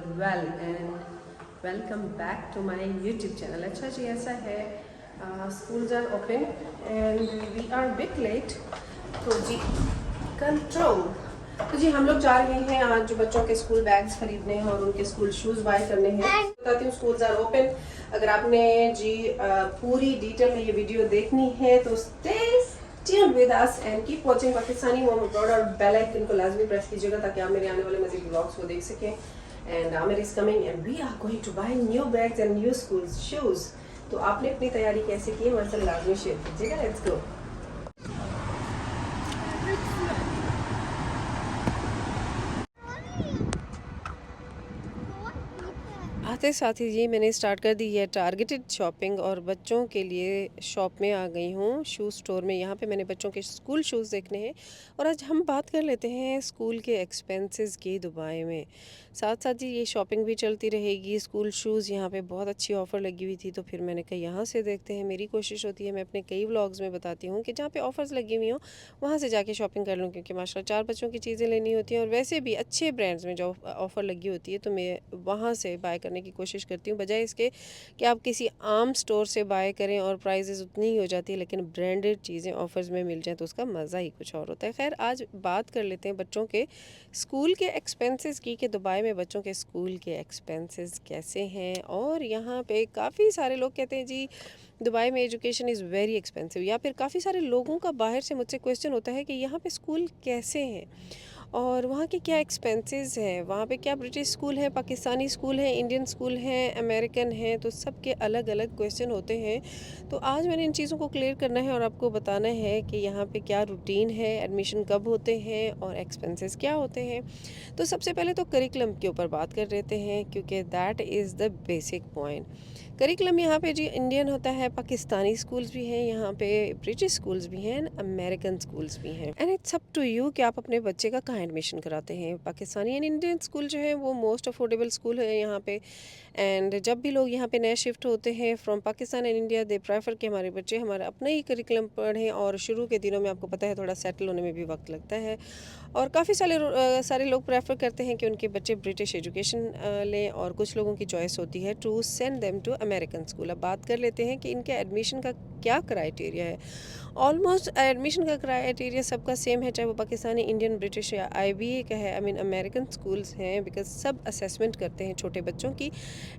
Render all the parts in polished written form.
well and welcome back to my YouTube channel. अच्छा जी ऐसा है schools are open and we are a bit late तो जी control तो जी हम लोग जा रहे हैं आज जो बच्चों के स्कूल बैग्स खरीदने हैं और उनके स्कूल शूज बाय करने हैं। बताती हूँ स्कूल्स आर ओपन। अगर आपने जी पूरी डिटेल में ये वीडियो देखनी है तो stay tuned with us and keep watching Pakistani मोम अब्रॉड और बेल आइकन को लाजमी प्रेस कीजिएगा ताकि आप मेरे आने वाले मज़ीद व्लॉग्स को देख सकें। And Aamir is coming and we are going to buy new bags and new school shoes. तो आपने अपनी तैयारी कैसे की है हमारे साथ लाजमी शेयर कीजिएगा। Let's go. आते साथ ही जी मैंने स्टार्ट कर दी है टारगेटेड शॉपिंग और बच्चों के लिए शॉप में आ गई हूँ शूज़ स्टोर में। यहाँ पे मैंने बच्चों के स्कूल शूज़ देखने हैं और आज हम बात कर लेते हैं स्कूल के एक्सपेंसेस की दुबई में। साथ साथ ही ये शॉपिंग भी चलती रहेगी। स्कूल शूज़ यहाँ पे बहुत अच्छी ऑफ़र लगी हुई थी तो फिर मैंने कहा यहाँ से देखते हैं। मेरी कोशिश होती है मैं अपने कई व्लॉग्स में बताती हूँ कि जहाँ पे ऑफ़र्स लगी हुई हों वहाँ से जाके शॉपिंग कर लूँ, क्योंकि माशाल्लाह 4 बच्चों की चीज़ें लेनी होती हैं और वैसे भी अच्छे ब्रांड्स में जो ऑफ़र लगी होती है तो मैं वहाँ से बाय करने की कोशिश करती हूँ, बजाय इसके कि आप किसी आम स्टोर से बाय करें और प्राइजेस उतनी ही हो जाती है लेकिन ब्रांडेड चीज़ें ऑफ़र्स में मिल जाएँ तो उसका मज़ा ही कुछ और होता है। खैर आज बात कर लेते हैं बच्चों के स्कूल के एक्सपेंसेस की कि दुबई में बच्चों के स्कूल के एक्सपेंसेस कैसे हैं। और यहाँ पे काफ़ी सारे लोग कहते हैं जी दुबई में एजुकेशन इज़ वेरी एक्सपेंसिव, या फिर काफ़ी सारे लोगों का बाहर से मुझसे क्वेश्चन होता है कि यहाँ पे स्कूल कैसे हैं और वहाँ के क्या एक्सपेंसेस हैं, वहाँ पे क्या ब्रिटिश स्कूल है, पाकिस्तानी स्कूल है, इंडियन स्कूल है, अमेरिकन है, तो सब के अलग अलग क्वेश्चन होते हैं। तो आज मैंने इन चीज़ों को क्लियर करना है और आपको बताना है कि यहाँ पे क्या रूटीन है, एडमिशन कब होते हैं और एक्सपेंसेस क्या होते हैं। तो सबसे पहले तो करिकुलम के ऊपर बात कर लेते हैं क्योंकि that is the basic point. Curriculum यहाँ पे जी इंडियन होता है, पाकिस्तानी स्कूल्स भी हैं, यहाँ पे ब्रिटिश स्कूल्स भी हैं, अमेरिकन स्कूल्स भी हैं। And it's up to you कि आप अपने बच्चे का कहाँ एडमिशन कराते हैं। पाकिस्तानी एंड इंडियन स्कूल जो है वो मोस्ट अफोर्डेबल स्कूल है यहाँ पे। एंड जब भी लोग यहाँ पे नए शिफ्ट होते हैं from Pakistan and India they prefer कि हमारे बच्चे हमारा अपना ही करिकुलम पढ़ें, और शुरू के दिनों में आपको पता है थोड़ा सेटल होने में भी वक्त लगता है और काफ़ी सारे लोग प्रेफर करते हैं कि उनके बच्चे ब्रिटिश एजुकेशन लें, और कुछ लोगों की चॉइस होती है to send them to American school. अब बात कर लेते हैं कि इनके एडमिशन का क्या क्राइटेरिया है। ऑलमोस्ट एडमिशन का क्राइटेरिया सबका सेम है, चाहे वो पाकिस्तानी, इंडियन, ब्रिटिश या IBA का है, आई मीन अमेरिकन स्कूल्स हैं, बिकॉज सब असेसमेंट करते हैं छोटे बच्चों की।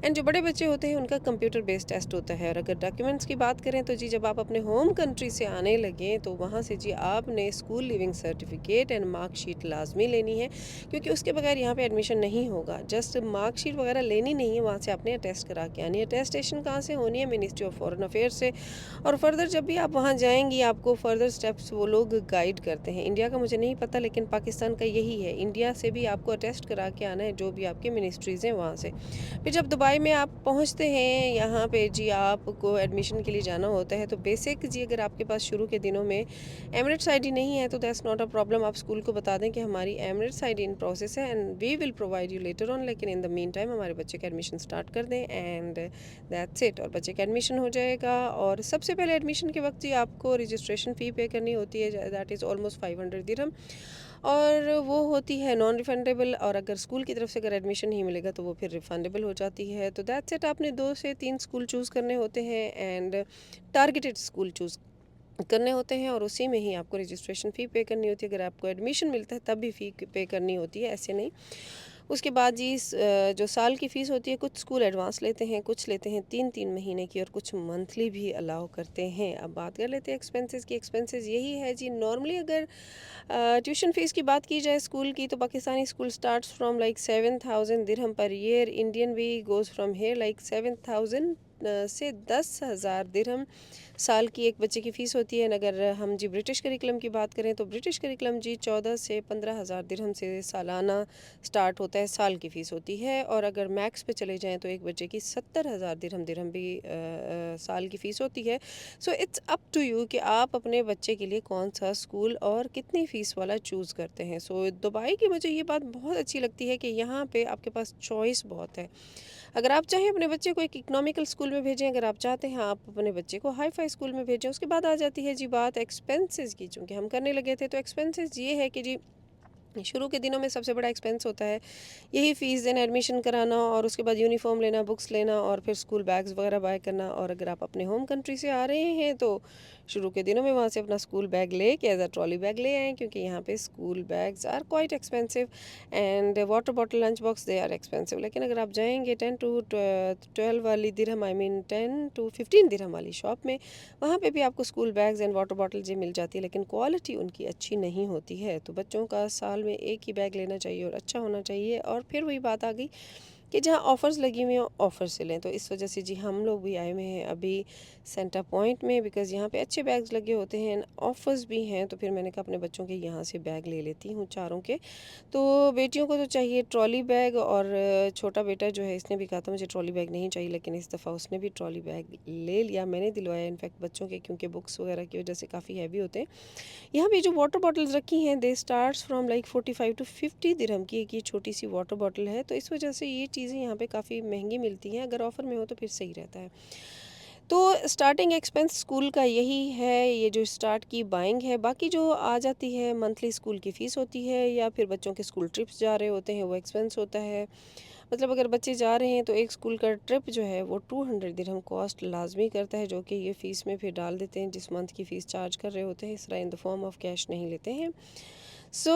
एंड जो बड़े बच्चे होते हैं उनका कंप्यूटर बेस्ड टेस्ट होता है। और अगर डॉक्यूमेंट्स की बात करें तो जी जब आप अपने होम कंट्री से आने लगें तो वहाँ से जी आपने school leaving certificate and marksheet लाजमी लेनी है, क्योंकि उसके बगैर यहाँ पे एडमिशन नहीं होगा। जस्ट मार्कशीट वगैरह लेनी नहीं है, वहाँ से आपने अटेस्ट करा के आनी है। अटेस्टेशन कहाँ से होनी है? मिनिस्ट्री ऑफ फॉरेन अफेयर्स से। और फर्दर जब भी आप वहाँ जाएंगी आपको फर्दर स्टेप्स वो लोग गाइड करते हैं। इंडिया का मुझे नहीं पता लेकिन पाकिस्तान का यही है, इंडिया से भी आपको अटेस्ट करा के आना है जो भी आपके मिनिस्ट्रीज़ हैं वहाँ से। फिर जब दुबई में आप पहुँचते हैं यहाँ पे जी आपको एडमिशन के लिए जाना होता है तो बेसिक जी अगर आपके पास शुरू के दिनों में एमिरेट्स ID नहीं है तो दैट्स नॉट अ प्रॉब्लम। आप स्कूल को बता दें कि हमारी एमिरेट्स ID इन प्रोसेस है and we will provide you letter on, लेकिन इन द मीन टाइम हमारे बच्चे का एडमिशन स्टार्ट कर दें एंड दैट्स इट, और बच्चे का एडमिशन हो जाएगा। और सबसे पहले एडमिशन के वक्त ही आपको रजिस्ट्रेशन फ़ी पे करनी होती है, दैट इज़ ऑलमोस्ट 500 दिरहम, और वो होती है नॉन रिफंडेबल। और अगर स्कूल की तरफ से अगर एडमिशन नहीं मिलेगा तो वो फिर रिफंडेबल हो जाती है। तो दैट्स इट, आपने 2 से 3 स्कूल चूज़ करने होते हैं एंड टारगेटेड स्कूल चूज़ करने होते हैं और उसी में ही आपको रजिस्ट्रेशन फ़ी पे करनी होती है। अगर आपको एडमिशन मिलता है तब भी फ़ी पे करनी होती है, ऐसे नहीं। उसके बाद जी जो साल की फ़ीस होती है, कुछ स्कूल एडवांस लेते हैं, कुछ लेते हैं 3-3 महीने की और कुछ मंथली भी अलाउ करते हैं। अब बात कर लेते हैं एक्सपेंसेस की। एक्सपेंसेस यही है जी, नॉर्मली अगर ट्यूशन फ़ीस की बात की जाए स्कूल की तो Pakistani school starts from like 7,000 dirham per year, Indian भी गोज़ फ्रॉम हेयर लाइक 7,000 से 10,000 दिरहम साल की एक बच्चे की फ़ीस होती है। अगर हम जी ब्रिटिश करिकुलम की बात करें तो ब्रिटिश करिकुलम जी 14 से 15,000 दिरहम से सालाना स्टार्ट होता है, साल की फ़ीस होती है। और अगर मैक्स पे चले जाएं तो एक बच्चे की 70,000 दिरहम भी साल की फ़ीस होती है। So it's up to you कि आप अपने बच्चे के लिए कौन सा स्कूल और कितनी फ़ीस वाला चूज़ करते हैं। सो दुबई की मुझे ये बात बहुत अच्छी लगती है कि यहाँ पे आपके पास चॉइस बहुत है। अगर आप चाहें अपने बच्चे को एक इकोनॉमिकल स्कूल में भेजें, अगर आप चाहते हैं आप अपने बच्चे को हाई फाई स्कूल में भेजें। उसके बाद आ जाती है जी बात एक्सपेंसेस की। चूँकि हम करने लगे थे तो एक्सपेंसेस ये है कि जी शुरू के दिनों में सबसे बड़ा एक्सपेंस होता है यही फ़ीस देना, एडमिशन कराना और उसके बाद यूनिफ़ॉर्म लेना, बुक्स लेना और फिर स्कूल बैग्स वगैरह बाय करना। और अगर आप अपने होम कंट्री से आ रहे हैं तो शुरू के दिनों में वहाँ से अपना स्कूल बैग लेके एज़ अ ट्रॉली बैग ले आएँ, क्योंकि यहाँ पे school bags are quite expensive and water bottle, lunch box they are expensive. लेकिन अगर आप जाएँगे 10 टू 12 वाली दिरहम, आई मीन 10 टू 15 दिरहम वाली शॉप में, वहाँ पे भी आपको school bags and water bottle जी मिल जाती है, लेकिन क्वालिटी उनकी अच्छी नहीं होती है। तो बच्चों का साल में एक ही बैग लेना चाहिए और अच्छा होना चाहिए। और फिर वही बात आ गई कि जहाँ ऑफ़र्स लगी हुई हैं ऑफ़र से लें। तो इस वजह से जी हम लोग भी आए हुए हैं अभी सेंटर पॉइंट में, बिकॉज़ यहाँ पे अच्छे बैग्स लगे होते हैं, ऑफ़र्स भी हैं। तो फिर मैंने कहा अपने बच्चों के यहाँ से बैग ले लेती हूँ चारों के। तो बेटियों को तो चाहिए ट्रॉली बैग और छोटा बेटा जो है इसने भी कहा था मुझे ट्रॉली बैग नहीं चाहिए, लेकिन इस दफ़ा उसने भी ट्रॉली बैग ले लिया, मैंने दिलवाया इनफैक्ट बच्चों के, क्योंकि बुक्स वगैरह की वजह से काफ़ी हैवी होते हैं। यहाँ पे जो वाटर बॉटल्स रखी हैं दे स्टार्ट्स फ्रॉम लाइक 45 टू 50 दिरहम की एक ये छोटी सी वाटर बॉटल है। तो इस वजह से ये चीज़ें यहाँ पे काफ़ी महंगी मिलती हैं, अगर ऑफ़र में हो तो फिर सही रहता है। तो स्टार्टिंग एक्सपेंस स्कूल का यही है, ये जो स्टार्ट की बाइंग है। बाकी जो आ जाती है मंथली स्कूल की फ़ीस होती है, या फिर बच्चों के स्कूल ट्रिप्स जा रहे होते हैं वो एक्सपेंस होता है। मतलब अगर बच्चे जा रहे हैं तो एक स्कूल का ट्रिप जो है वो 200 दिरहम कॉस्ट लाजमी करता है, जो कि ये फ़ीस में फिर डाल देते हैं जिस मंथ की फ़ीस चार्ज कर रहे होते हैं, इस तरह in the form of cash नहीं लेते हैं। सो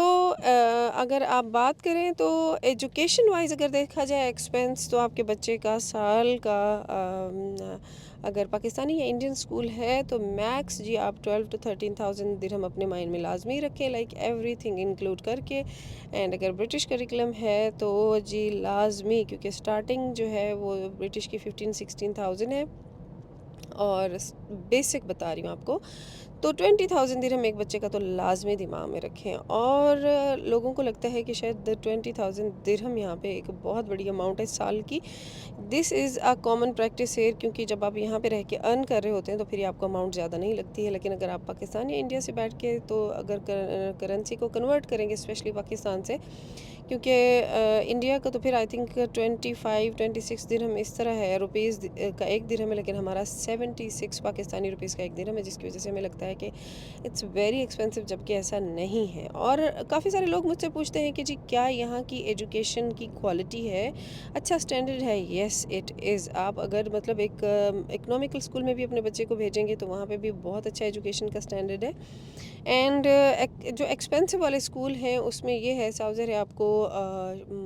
अगर आप बात करें तो एजुकेशन वाइज अगर देखा जाए एक्सपेंस, तो आपके बच्चे का साल का अगर पाकिस्तानी या इंडियन स्कूल है तो मैक्स जी आप 12 टू 13,000 दिरहम अपने माइंड में लाजमी रखें, लाइक एवरीथिंग इंक्लूड करके। एंड अगर ब्रिटिश करिकुलम है तो जी लाजमी, क्योंकि स्टार्टिंग जो है वो ब्रिटिश की 15-16,000 है, और बेसिक बता रही हूँ आपको, तो 20,000 दिरहम एक बच्चे का तो लाजमी दिमाग में रखें। और लोगों को लगता है कि शायद 20,000 दिरहम यहाँ पे एक बहुत बड़ी अमाउंट है साल की। This is a common practice here, क्योंकि जब आप यहाँ पे रह के अर्न कर रहे होते हैं तो फिर आपको अमाउंट ज़्यादा नहीं लगती है। लेकिन अगर आप पाकिस्तान या इंडिया से बैठ के तो अगर करेंसी को कन्वर्ट करेंगे स्पेशली पाकिस्तान से, क्योंकि इंडिया का तो फिर आई थिंक 25-26 दिरहम इस तरह है, रुपीज़ का एक दिरहम है, लेकिन हमारा 76 पाकिस्तानी रुपीज़ का एक दिरहम है, जिसकी वजह से हमें लगता है कि इट्स वेरी एक्सपेंसिव, जबकि ऐसा नहीं है। और काफ़ी सारे लोग मुझसे पूछते हैं कि जी क्या यहाँ की एजुकेशन की क्वालिटी है, अच्छा स्टैंडर्ड है? Yes it is. आप अगर मतलब एक इकोनॉमिकल स्कूल में भी अपने बच्चे को भेजेंगे तो वहाँ पे भी बहुत अच्छा एजुकेशन का स्टैंडर्ड है। एंड जो एक्सपेंसिव वाले स्कूल हैं उसमें ये है साउजर है, आपको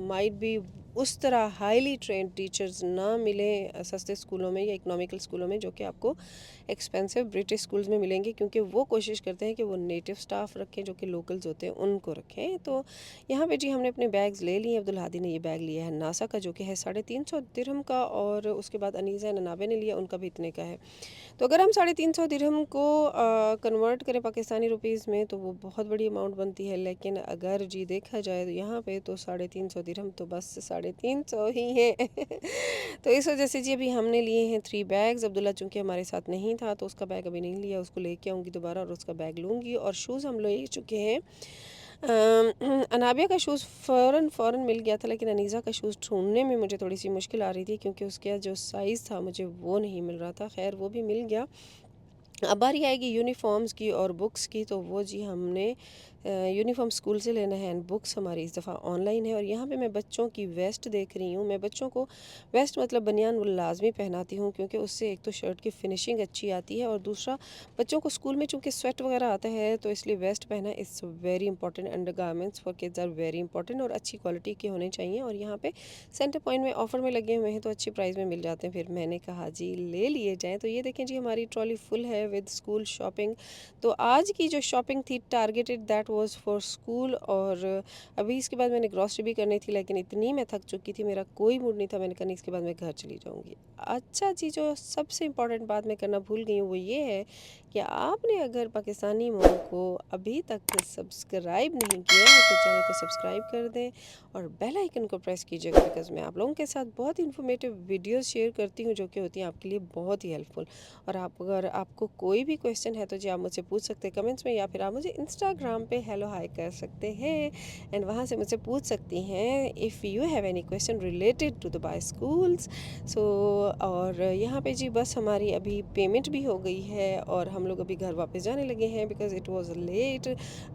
माइट बी उस तरह हाईली ट्रेंड टीचर्स ना मिले सस्ते स्कूलों में या इकोनॉमिकल स्कूलों में, जो कि आपको एक्सपेंसिव ब्रिटिश स्कूल्स में मिलेंगे, क्योंकि वो कोशिश करते हैं कि वो नेटिव स्टाफ रखें जो कि लोकल्स होते हैं उनको रखें। तो यहाँ पे जी हमने अपने बैग्स ले लिए। अब्दुल हादी ने ये बैग लिया है नासा का, जो कि है 350 दिरहम का, और उसके बाद अनीसा एंड अनाबे ने लिया, उनका भी इतने का है। तो अगर हम 350 दिरहम को कन्वर्ट करें पाकिस्तानी रुपीज़ में तो वो बहुत बड़ी अमाउंट बनती है। लेकिन अगर जी देखा जाए तो यहाँ पे तो 350 दिरहम तो बस 350 ही है। तो इस वजह से जी अभी हमने लिए हैं 3 बैग्स। अब्दुल्ला चूँकि हमारे साथ नहीं था तो उसका बैग अभी नहीं लिया, उसको लेके आऊँगी दोबारा और उसका बैग लूँगी। और शूज़ हम ले चुके हैं। अनाबिया का शूज़ फ़ौरन मिल गया था, लेकिन अनीज़ा का शूज़ ढूँढने में मुझे थोड़ी सी मुश्किल आ रही थी, क्योंकि उसका जो साइज़ था मुझे वो नहीं मिल रहा था। खैर वो भी मिल गया। अब बारी आएगी यूनिफ़ॉर्म्स की और बुक्स की, तो वो जी हमने यूनिफ़ॉर्म स्कूल से लेना है एंड बुक्स हमारी इस दफ़ा ऑनलाइन है। और यहाँ पे मैं बच्चों की वेस्ट देख रही हूँ। मैं बच्चों को वेस्ट मतलब बनियान वो लाजमी पहनाती हूँ, क्योंकि उससे एक तो शर्ट की फिनिशिंग अच्छी आती है, और दूसरा बच्चों को स्कूल में चूँकि स्वेट वगैरह आता है तो इसलिए वेस्ट पहना it's very important. Undergarments for kids are very important और अच्छी क्वालिटी के होने चाहिए। और यहाँ पे सेंटर पॉइंट में ऑफ़र में लगे हुए हैं तो अच्छी प्राइस में मिल जाते हैं। फिर मैंने कहा जी ले लिए जाएँ। तो ये देखें जी हमारी ट्रॉली फुल है विद स्कूल शॉपिंग। तो आज की जो शॉपिंग थी targeted that was for school. और अभी इसके बाद मैंने ग्रॉसरी भी करनी थी, लेकिन इतनी मैं थक चुकी थी, मेरा कोई मूड नहीं था। मैंने कहा नहीं, इसके बाद मैं घर चली जाऊंगी। अच्छा जी, जो सबसे इम्पॉर्टेंट बात मैं करना भूल गई हूँ वो ये है कि आपने अगर पाकिस्तानी मोम को अभी तक सब्सक्राइब नहीं किया है तो चैनल को सब्सक्राइब कर दें और बेल आइकन को प्रेस कीजिएगा, बिकॉज मैं आप लोगों के साथ बहुत इन्फॉर्मेटिव वीडियोस शेयर करती हूँ जो कि होती हैं आपके लिए बहुत ही हेल्पफुल। और आप अगर आपको कोई भी क्वेश्चन है तो जी आप मुझसे पूछ सकते हैं कमेंट्स में, या फिर आप मुझे इंस्टाग्राम पे हेलो हाय कर सकते हैं एंड वहाँ से मुझसे पूछ सकती हैं if you have any question related to Dubai schools. So और यहाँ पे जी बस हमारी अभी पेमेंट भी हो गई है और हम लोग अभी घर वापस जाने लगे हैं बिकॉज़ इट वाज लेट,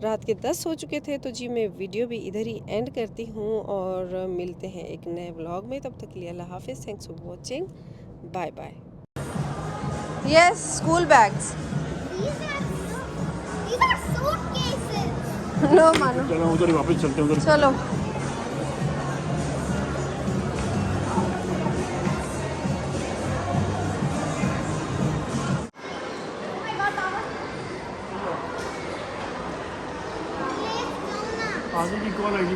रात के 10 हो चुके थे। तो जी मैं वीडियो भी इधर ही एंड करती हूँ और मिलते हैं एक नए व्लॉग में। तब तक के लिए अल्लाह हाफिज़, thanks for watching, bye bye. Yes, school bags. These are suitcases. No मानो, चलो उधर ही वापस चलते हैं उधर। चलो। Oh my God, Baba. Please, आगे की कॉल आएगी।